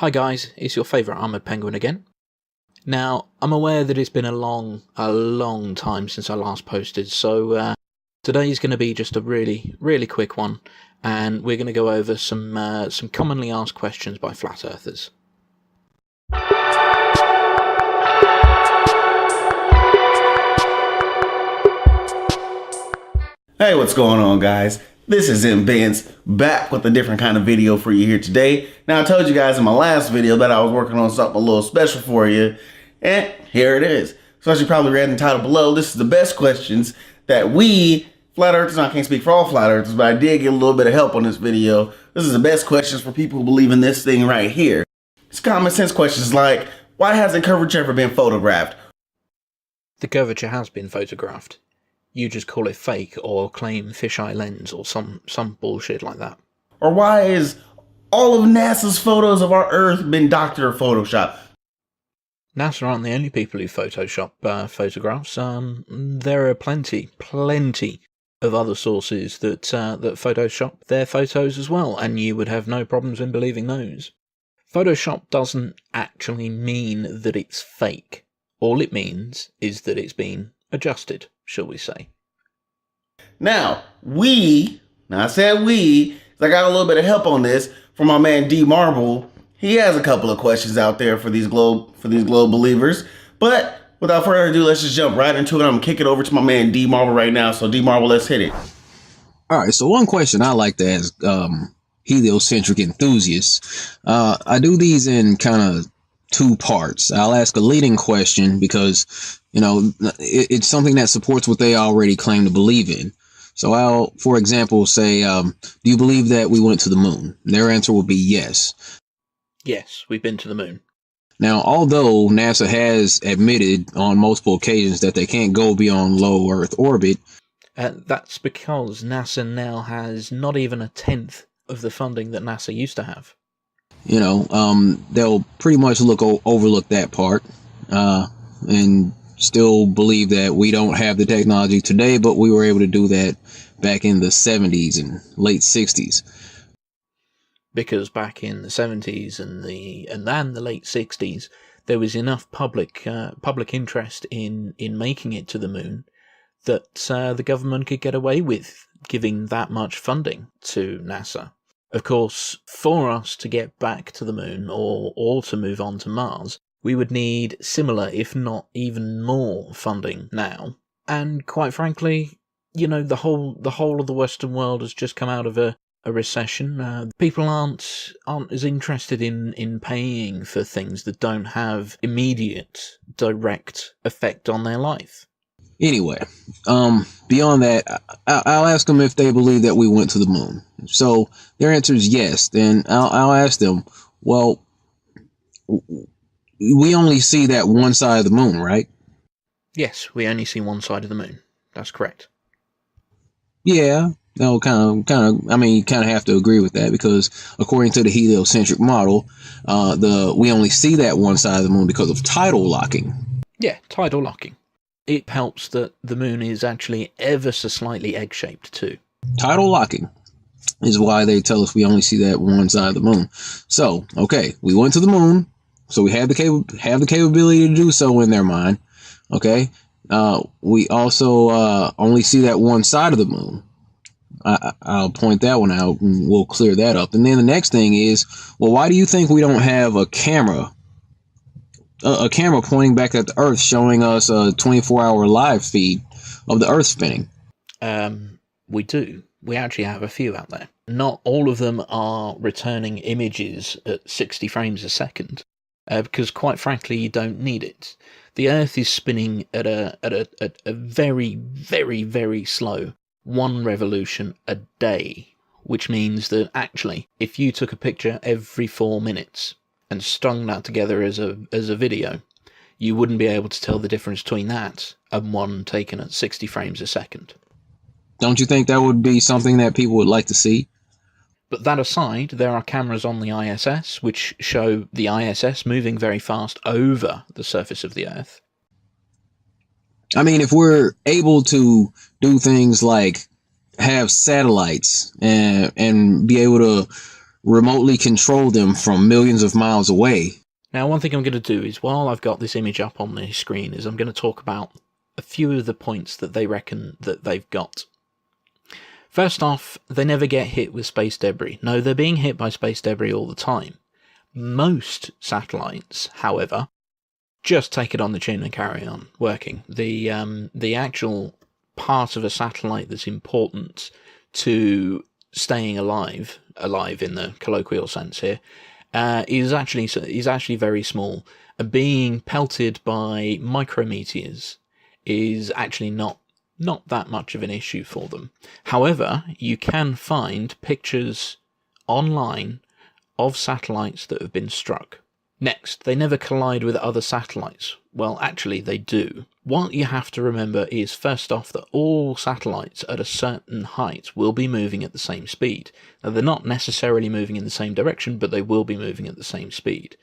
Hi guys, it's your favourite armoured penguin again. Now, I'm aware that it's been a long time since I last posted, so today's going to be just a really quick one, and we're going to go over some commonly asked questions by flat earthers. Hey, what's going on, guys? This is Vince, back with a different kind of video for you here today. Now, I told you guys in my last video that I was working on something a little special for you, and here it is. So as you probably read in the title below, this is the best questions that we, flat earthers, I can't speak for all flat earthers, but I did get a little bit of help on this video. This is the best questions for people who believe in this thing right here. It's common sense questions like, why hasn't curvature ever been photographed? The curvature has been photographed. You just call it fake or claim fisheye lens or some bullshit like that. Or why is all of NASA's photos of our Earth been doctored or photoshopped? NASA aren't the only people who Photoshop photographs. There are plenty of other sources that Photoshop their photos as well, and you would have no problems in believing those. Photoshop doesn't actually mean that it's fake. All it means is that it's been adjusted, shall we say. Now I said we, I got a little bit of help on this from my man D Marble. He has a couple of questions out there for these globe believers. But without further ado, let's just jump right into it. I'm gonna kick it over to my man D Marble right now. So D Marble, let's hit it. All right, so one question I like to ask heliocentric enthusiasts. I do these in kind of two parts. I'll ask a leading question because, you know, it's something that supports what they already claim to believe in. So I'll, for example, say, do you believe that we went to the moon? Their answer will be yes. Yes, we've been to the moon. Now, although NASA has admitted on multiple occasions that they can't go beyond low Earth orbit, that's because NASA now has not even a tenth of the funding that NASA used to have. You know, they'll pretty much overlook that part and still believe that we don't have the technology today, but we were able to do that back in the 70s and late 60s. Because back in the 70s and the late 60s, there was enough public interest in making it to the moon that the government could get away with giving that much funding to NASA. Of course, for us to get back to the moon or to move on to Mars, we would need similar, if not even more, funding now. And quite frankly, you know, the whole of the Western world has just come out of a recession. People aren't as interested in paying for things that don't have immediate, direct effect on their life. Anyway, beyond that, I'll ask them if they believe that we went to the moon. So their answer is yes. Then I'll ask them, well, we only see that one side of the moon, right? Yes, we only see one side of the moon. That's correct. Yeah, no, kind of. I mean, you kind of have to agree with that because according to the heliocentric model, we only see that one side of the moon because of tidal locking. Yeah, tidal locking. It helps that the moon is actually ever so slightly egg-shaped too. Tidal locking is why they tell us we only see that one side of the moon. So, okay, we went to the moon, so we have the capability to do so in their mind. Okay, we also only see that one side of the moon. I'll point that one out, and we'll clear that up. And then the next thing is, well, why do you think we don't have a camera? A camera pointing back at the Earth showing us a 24-hour live feed of the Earth spinning. We do. We actually have a few out there. Not all of them are returning images at 60 frames a second, because quite frankly, you don't need it. The Earth is spinning at a very slow 1 revolution a day, which means that actually, if you took a picture every 4 minutes and strung that together as a video, you wouldn't be able to tell the difference between that and one taken at 60 frames a second. Don't you think that would be something that people would like to see? But that aside, there are cameras on the ISS which show the ISS moving very fast over the surface of the Earth. I mean, if we're able to do things like have satellites and be able to remotely control them from millions of miles away. Now, one thing I'm going to do is, while I've got this image up on the screen, is I'm going to talk about a few of the points that they reckon that they've got. First off, they never get hit with space debris. No, they're being hit by space debris all the time. Most satellites, however, just take it on the chin and carry on working. The actual part of a satellite that's important to staying alive in the colloquial sense here, is actually very small. Being pelted by micrometeors is actually not that much of an issue for them. However, you can find pictures online of satellites that have been struck. Next, they never collide with other satellites. Well, actually they do. What you have to remember is, first off, that all satellites at a certain height will be moving at the same speed. Now, they're not necessarily moving in the same direction, but they will be moving at the same speed.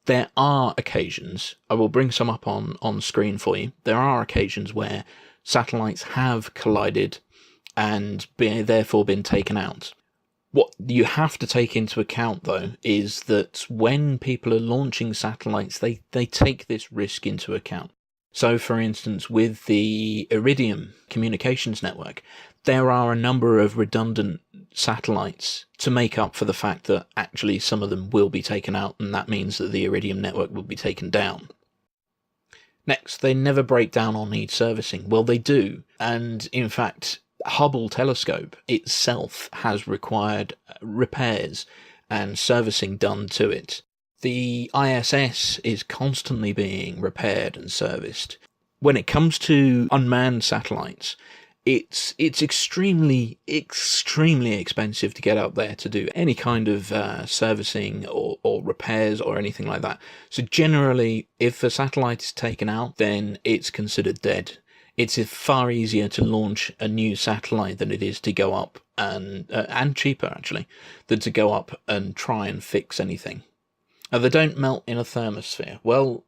There are occasions, I will bring some up on screen for you, there are occasions where satellites have collided and therefore been taken out. What you have to take into account, though, is that when people are launching satellites, they take this risk into account. So, for instance, with the Iridium communications network, there are a number of redundant satellites to make up for the fact that actually some of them will be taken out, and that means that the Iridium network will be taken down. Next, they never break down or need servicing. Well, they do, and in fact, Hubble telescope itself has required repairs and servicing done to it. The ISS is constantly being repaired and serviced. When it comes to unmanned satellites, it's extremely expensive to get up there to do any kind of servicing or repairs or anything like that. So generally, if a satellite is taken out, then it's considered dead. It's far easier to launch a new satellite than it is to go up and cheaper actually, than to go up and try and fix anything. Now, they don't melt in a thermosphere. Well,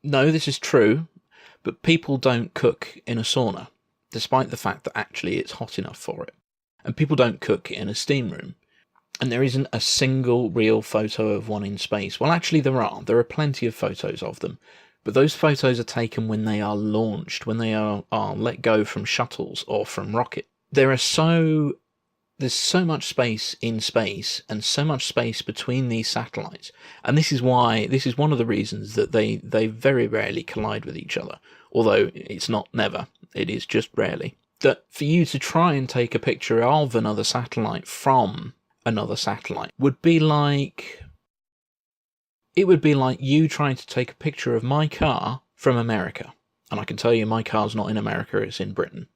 no, this is true, but people don't cook in a sauna, despite the fact that actually it's hot enough for it. And people don't cook in a steam room. And there isn't a single real photo of one in space. Well, actually there are. There are plenty of photos of them. But those photos are taken when they are launched, when they are let go from shuttles or from rockets. There's so much space in space and so much space between these satellites. And this is one of the reasons that they very rarely collide with each other. Although it's not never, it is just rarely. That for you to try and take a picture of another satellite from another satellite would be like... It would be like you trying to take a picture of my car from America. And I can tell you my car's not in America, it's in Britain.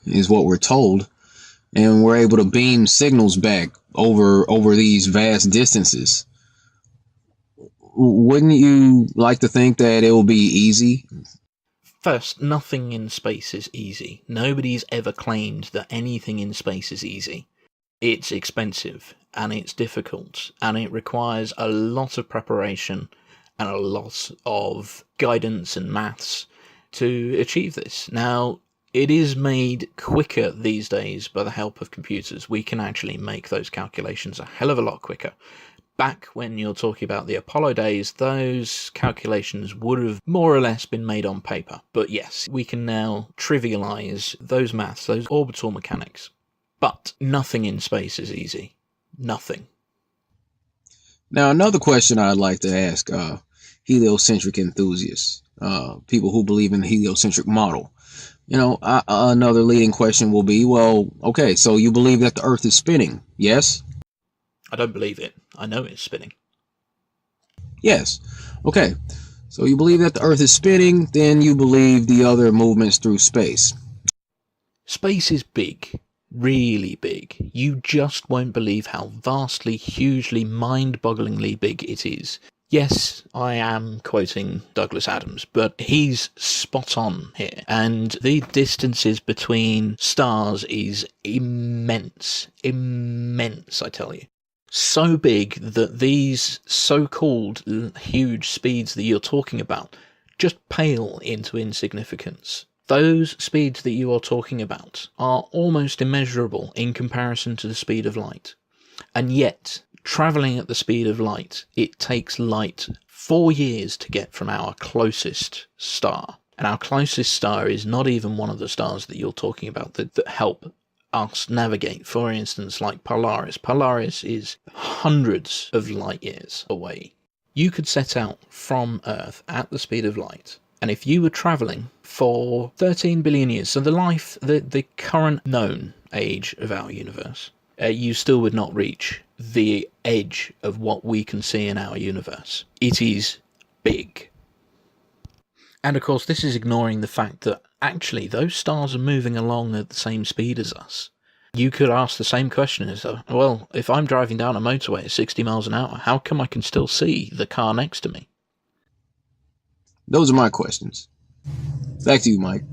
Is what we're told. And we're able to beam signals back over these vast distances. Wouldn't you like to think that it will be easy? First, nothing in space is easy. Nobody's ever claimed that anything in space is easy. It's expensive, and it's difficult, and it requires a lot of preparation and a lot of guidance and maths to achieve this. Now, it is made quicker these days by the help of computers. We can actually make those calculations a hell of a lot quicker. Back when you're talking about the Apollo days, those calculations would have more or less been made on paper. But yes, we can now trivialize those maths, those orbital mechanics. But nothing in space is easy. Nothing. Now, another question I'd like to ask heliocentric enthusiasts, people who believe in the heliocentric model. Another leading question will be, well, okay, so you believe that the Earth is spinning, yes? I don't believe it. I know it's spinning. Yes. Okay. So you believe that the Earth is spinning, then you believe the other movements through space. Space is big. Really big. You just won't believe how vastly, hugely, mind-bogglingly big it is. Yes, I am quoting Douglas Adams, but he's spot on here. And the distances between stars is immense. Immense, I tell you. So big that these so-called huge speeds that you're talking about just pale into insignificance. Those speeds that you are talking about are almost immeasurable in comparison to the speed of light. And yet, travelling at the speed of light, it takes light 4 years to get from our closest star. And our closest star is not even one of the stars that you're talking about that help us navigate. For instance, like Polaris. Polaris is hundreds of light years away. You could set out from Earth at the speed of light, and if you were travelling for 13 billion years, so the current known age of our universe, you still would not reach the edge of what we can see in our universe. It is big. And of course, this is ignoring the fact that actually those stars are moving along at the same speed as us. You could ask the same question as, well, if I'm driving down a motorway at 60 miles an hour, how come I can still see the car next to me? Those are my questions. Back to you, Mike.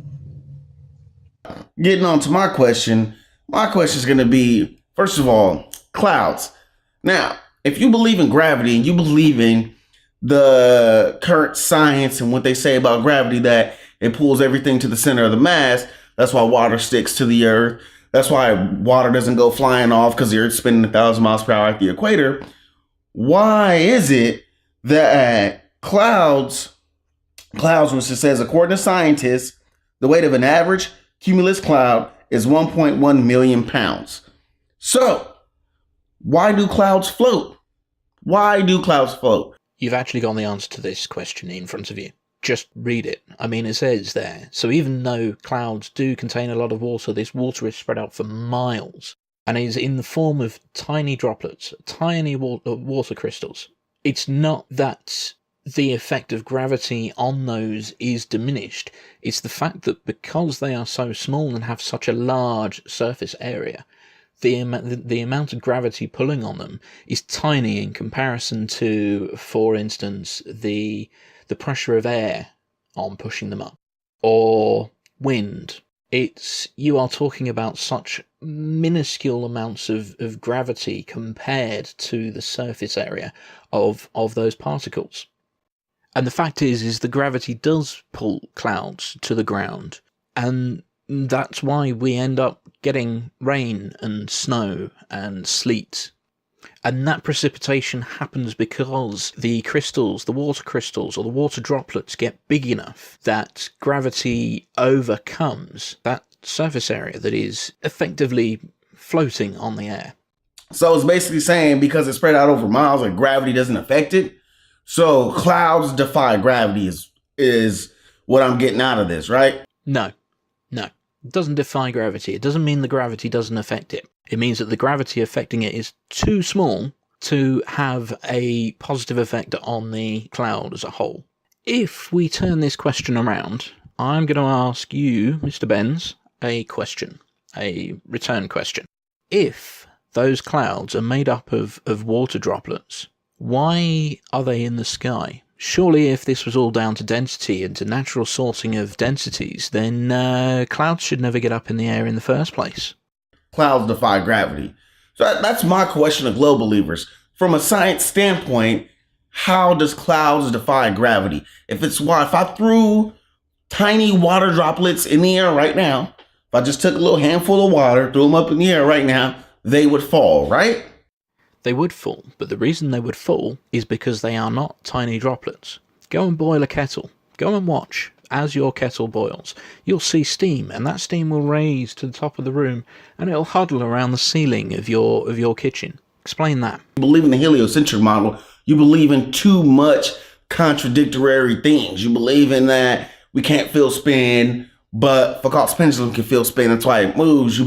Getting on to my question is going to be, first of all, clouds. Now, if you believe in gravity and you believe in the current science and what they say about gravity, that it pulls everything to the center of the mass, that's why water sticks to the earth. That's why water doesn't go flying off because the earth's spinning 1,000 miles per hour at the equator. Why is it that clouds, which it says, according to scientists, the weight of an average cumulus cloud is 1.1 million pounds. So, why do clouds float? Why do clouds float? You've actually got the answer to this question in front of you. Just read it. I mean, it says there. So even though clouds do contain a lot of water, this water is spread out for miles and is in the form of tiny droplets, tiny water crystals. It's not that the effect of gravity on those is diminished. It's the fact that because they are so small and have such a large surface area, the amount of gravity pulling on them is tiny in comparison to, for instance, the pressure of air on pushing them up, or wind. You are talking about such minuscule amounts of gravity compared to the surface area of those particles. And the fact is the gravity does pull clouds to the ground, and that's why we end up getting rain and snow and sleet. And that precipitation happens because the crystals, the water crystals or the water droplets get big enough that gravity overcomes that surface area that is effectively floating on the air. So it's basically saying because it's spread out over miles, like gravity doesn't affect it. So clouds defy gravity is what I'm getting out of this, right? No. It doesn't defy gravity. It doesn't mean the gravity doesn't affect it. It means that the gravity affecting it is too small to have a positive effect on the cloud as a whole. If we turn this question around, I'm going to ask you, Mr. Benz, a question, a return question. If those clouds are made up of water droplets, why are they in the sky? Surely if this was all down to density and to natural sorting of densities, then clouds should never get up in the air in the first place. Clouds defy gravity. So that's my question to globe believers. From a science standpoint, how does clouds defy gravity? If I threw tiny water droplets in the air right now, if I just took a little handful of water, threw them up in the air right now, they would fall, right? They would fall, but the reason they would fall is because they are not tiny droplets. Go and boil a kettle. Go and watch. As your kettle boils, you'll see steam, and that steam will raise to the top of the room, and it'll huddle around the ceiling of your kitchen. Explain that. You believe in the heliocentric model. You believe in too much contradictory things. You believe in that we can't feel spin, but Foucault's pendulum can feel spin. That's why it moves.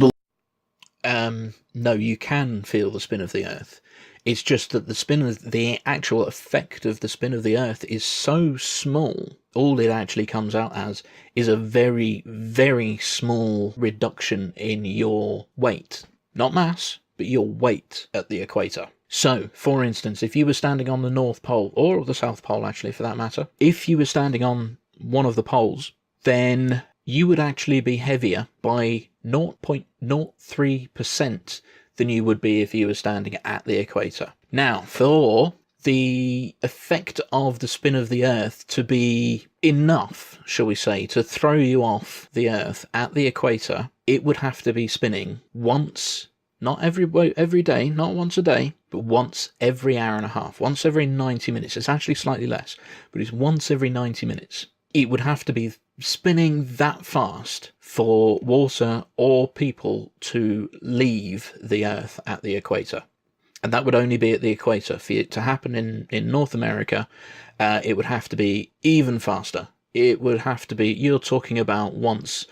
No, you can feel the spin of the Earth. It's just that the actual effect of the spin of the Earth is so small. All it actually comes out as is a very, very small reduction in your weight. Not mass, but your weight at the equator. So, for instance, if you were standing on the North Pole, or the South Pole actually for that matter, if you were standing on one of the poles, then you would actually be heavier by 0.03% than you would be if you were standing at the equator. Now, for the effect of the spin of the Earth to be enough, shall we say, to throw you off the Earth at the equator, it would have to be spinning once, not every day, not once a day, but once every hour and a half, once every 90 minutes. It's actually slightly less, but it's once every 90 minutes. It would have to be spinning that fast for water or people to leave the Earth at the equator. And that would only be at the equator. For it to happen in North America, it would have to be even faster. It would have to be, you're talking about once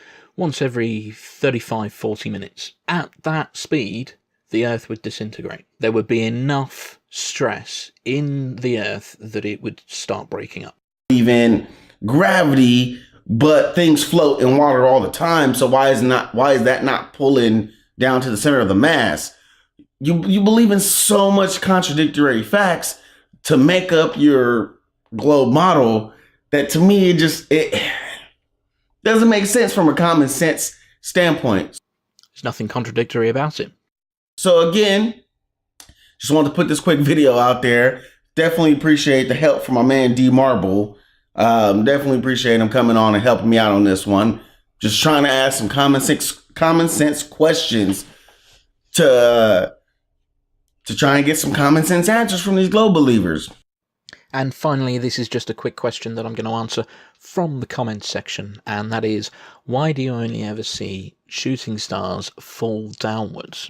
every 35, 40 minutes. At that speed, the Earth would disintegrate. There would be enough stress in the Earth that it would start breaking up. Even gravity, but things float in water all the time. So why is that not pulling down to the center of the mass? You believe in so much contradictory facts to make up your globe model that, to me, it doesn't make sense from a common sense standpoint. There's nothing contradictory about it. So again, just wanted to put this quick video out there. Definitely appreciate the help from my man D Marble. Definitely appreciate him coming on and helping me out on this one. Just trying to ask some common sense questions to try and get some common sense answers from these globe believers. And finally, this is just a quick question that I'm going to answer from the comments section, and that is, why do you only ever see shooting stars fall downwards?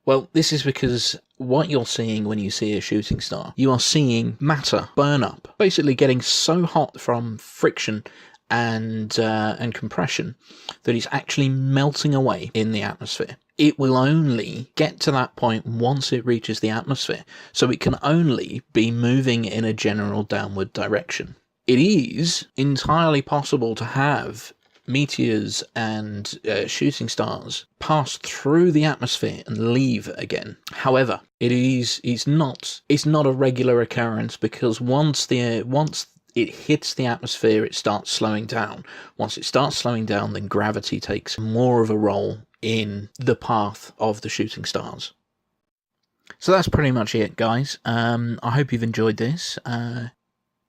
Well, this is because what you're seeing when you see a shooting star, you are seeing matter burn up, basically getting so hot from friction and compression that it's actually melting away in the atmosphere. It will only get to that point once it reaches the atmosphere, so it can only be moving in a general downward direction. It is entirely possible to have meteors and shooting stars pass through the atmosphere and leave again. However, it's not a regular occurrence, because once it hits the atmosphere, it starts slowing down. Once it starts slowing down, then gravity takes more of a role in the path of the shooting stars. So that's pretty much it, guys. I hope you've enjoyed this.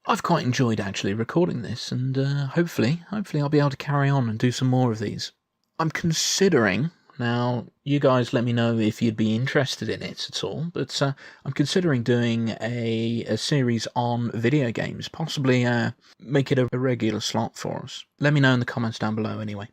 I've quite enjoyed actually recording this, and hopefully I'll be able to carry on and do some more of these. I'm considering, now you guys let me know if you'd be interested in it at all, but I'm considering doing a series on video games, possibly make it a regular slot for us. Let me know in the comments down below anyway.